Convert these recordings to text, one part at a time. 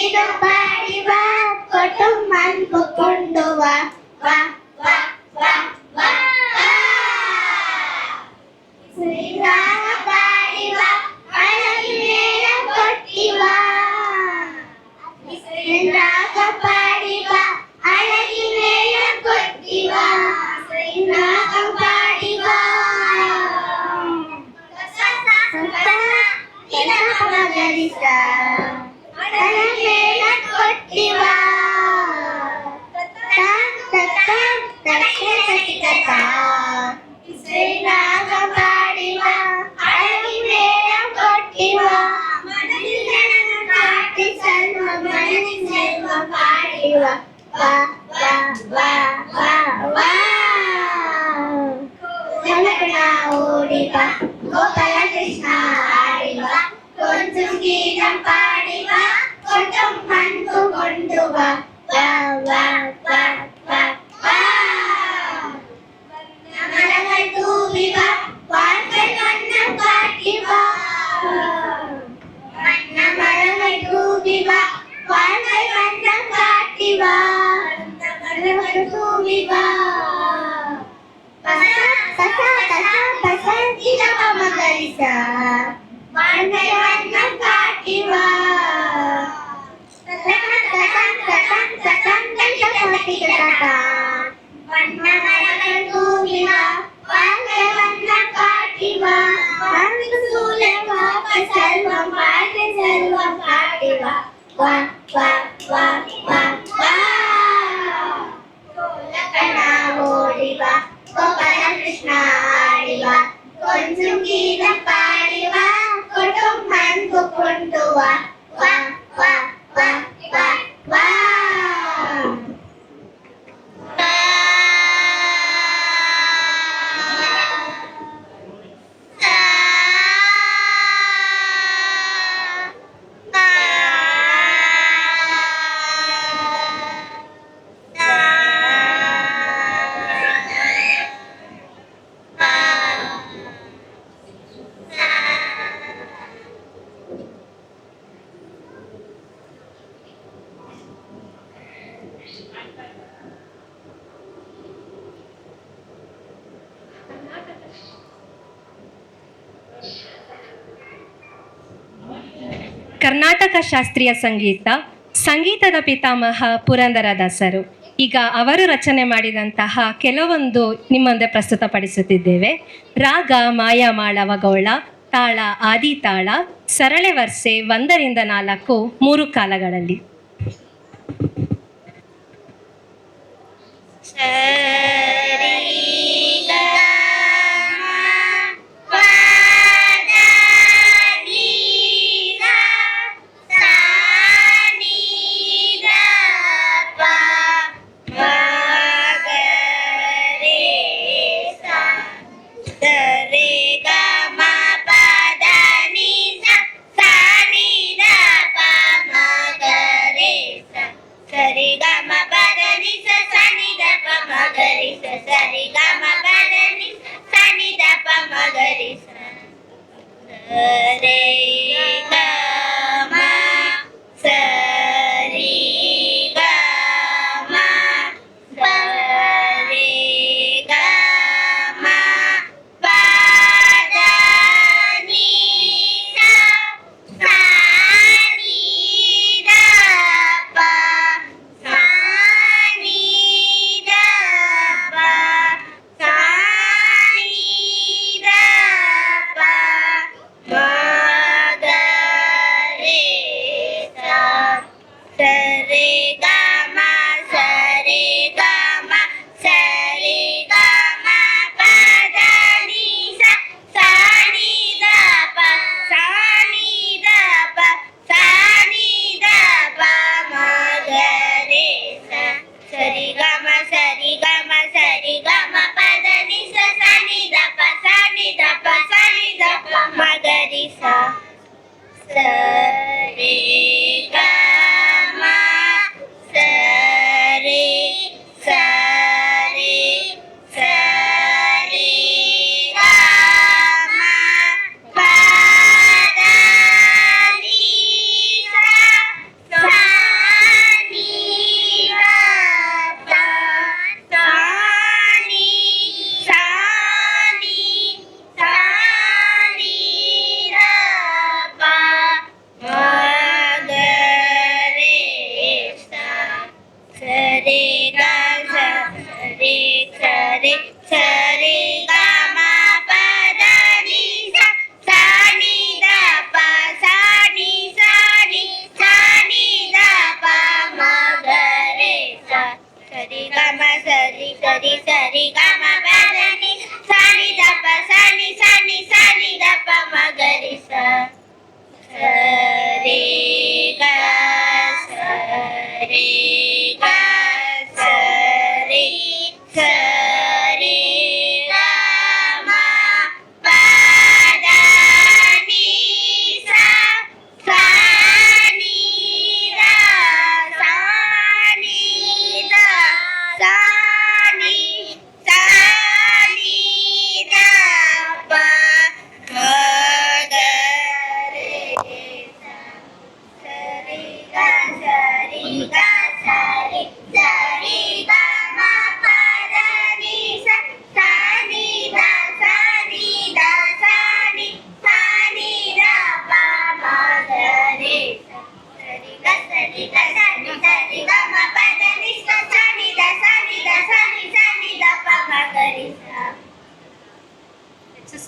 hidup bariba kutumanku kondowa wa wa wa wa Shriram ಬಾಡಿವ ಅಳಗಿ ಮೇಳ ಕೊಟ್ಟಿವ ಶ್ರೀರಾಮ ಬಾಡಿವ ಅಳಗಿ ಮೇಳ ಕೊಟ್ಟಿವ ಶ್ರೀರಾಮ ಬಾಡಿವ ಗರಿಸ ಅಳಗಿ ಮೇಳ ಕೊಟ್ಟಿವ ಶ್ರೀರಾಮ ಬಾಡಿವ ಅಳಗಿ ಮೇಳ ಕೊಟ್ಟಿವ ಮನದಿಲ್ಲನನ್ನು ಕಾಟಿ ಸಲ್ವ ಮನದಿ ಸೆಲ್ವ ಪಾಡಿವ ವಾ ವಾ ವಾ ವಾ ವಾ ಕನಕನ ಓಡಿವ ಗೋಪಾಲ ಕೃಷ್ಣ ಆಡಿವ ಕೊಂಚಂ ಗೀತಂ ಪಾಡಿವ ಕೊಂಚಂ ಮನ್ಕು ಕೊಂಡುವ ವಾ ವಾ ವಾ ವಾ ವಾ மரங்கள் தூவிவா வாழ்க்கை வண்ணம் காட்டிவா வண்ண மரங்கள் தூவிவா வாழ்க்கை வண்ணம் காட்டிவா மரங்கள் தூவிவா மகரிசா வாழ்க்கை வண்ணம் காட்டிவா வண்ண மரங்கள் தூவிவா வாழ்க்கை வண்ணம் காட்டிவா வாழ்க்கை சூழவா செல்வம் வாழ்க்கை செல்வம் காட்டிவா வா வா வா வா வா கோலக்கணா ஓடிவா கோபால கிருஷ்ண ஆடிவா கொஞ்சம் கீதம் பாடிவா கொட்டும் மண்கு கொண்டு வா வா வா வா வா வா ಕರ್ನಾಟಕ ಶಾಸ್ತ್ರೀಯ ಸಂಗೀತದ ಪಿತಾಮಹ ಪುರಂದರದಾಸರು. ಈಗ ಅವರು ರಚನೆ ಮಾಡಿದಂತಹ ಕೆಲವೊಂದು ನಿಮ್ಮಂದೆ ಪ್ರಸ್ತುತಪಡಿಸುತ್ತಿದ್ದೇವೆ. ರಾಗ ಮಾಯಾಮಾಳವಗೌಳ, ತಾಳ ಆದಿತಾಳ, ಸರಳೆ ವರ್ಸೆ 1 ರಿಂದ 4 3 ಕಾಲಗಳಲ್ಲಿ.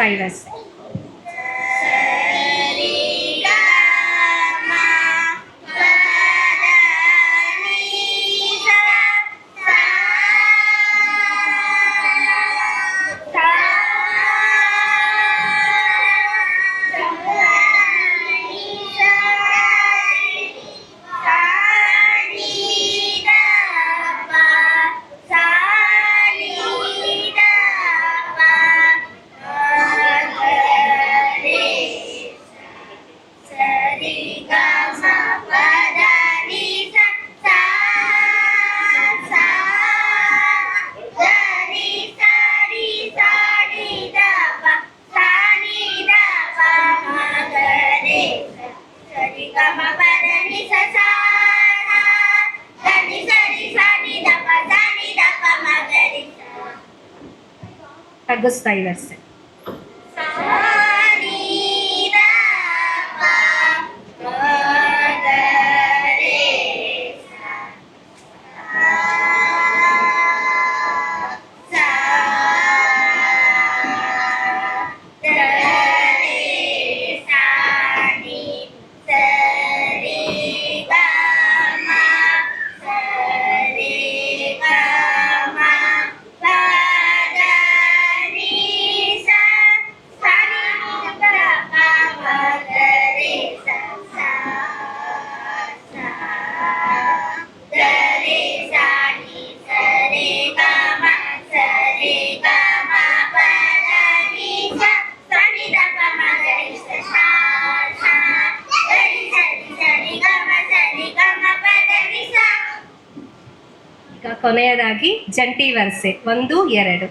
ತಗ್ಗಿಸ್ತಾ ಇದೆ ಸರ್. ತಗ್ಗಿಸ್ತಾ ಇದೆ ಸರ್. ಈಗ ಕೊನೆಯದಾಗಿ ಜಂಟಿ ವರಸೆ 1, 2.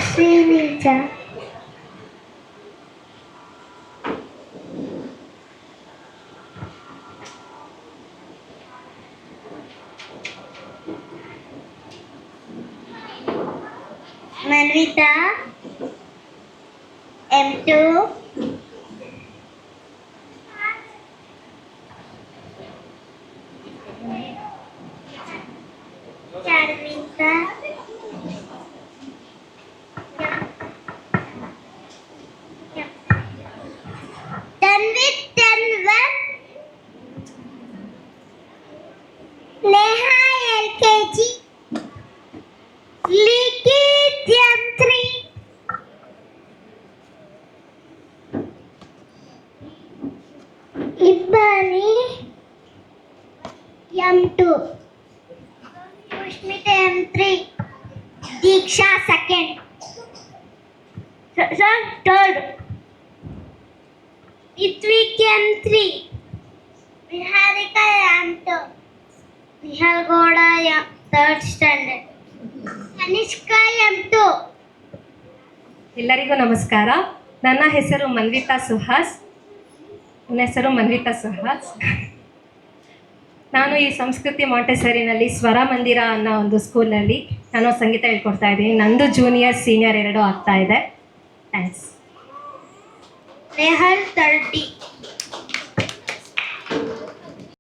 ಶ್ರೀನಿಜ ಮನ್ವಿತಾ M2 ಚಾರ್ವಿತಾ ತನ್ವಿತ್ ತನ್ವರ್ ನೇಹಾ LKG ಲಿಖಿತ್ M3 Ibbani M2 Sushmita M3 Deeksha second sir third Ritvik M3. Niharika M2. Nihal Gowda third standard. Kanishka M2. ಎಲ್ಲರಿಗೂ ನಮಸ್ಕಾರ. ನನ್ನ ಹೆಸರು ಮನ್ವಿತಾ ಸುಹಾಸ್. ನಾನು ಈ ಸಂಸ್ಕೃತಿ ಮಾಂಟೆಸರಿನಲ್ಲಿ ಸ್ವರ ಮಂದಿರ ಅನ್ನೋ ಒಂದು ಸ್ಕೂಲಲ್ಲಿ ನಾನು ಸಂಗೀತ ಹೇಳ್ಕೊಡ್ತಾ ಇದ್ದೀನಿ. ನಂದು ಜೂನಿಯರ್ ಸೀನಿಯರ್ 2 ಆಗ್ತಾ ಇದೆ. ಥ್ಯಾಂಕ್ಸ್. Nehal 30.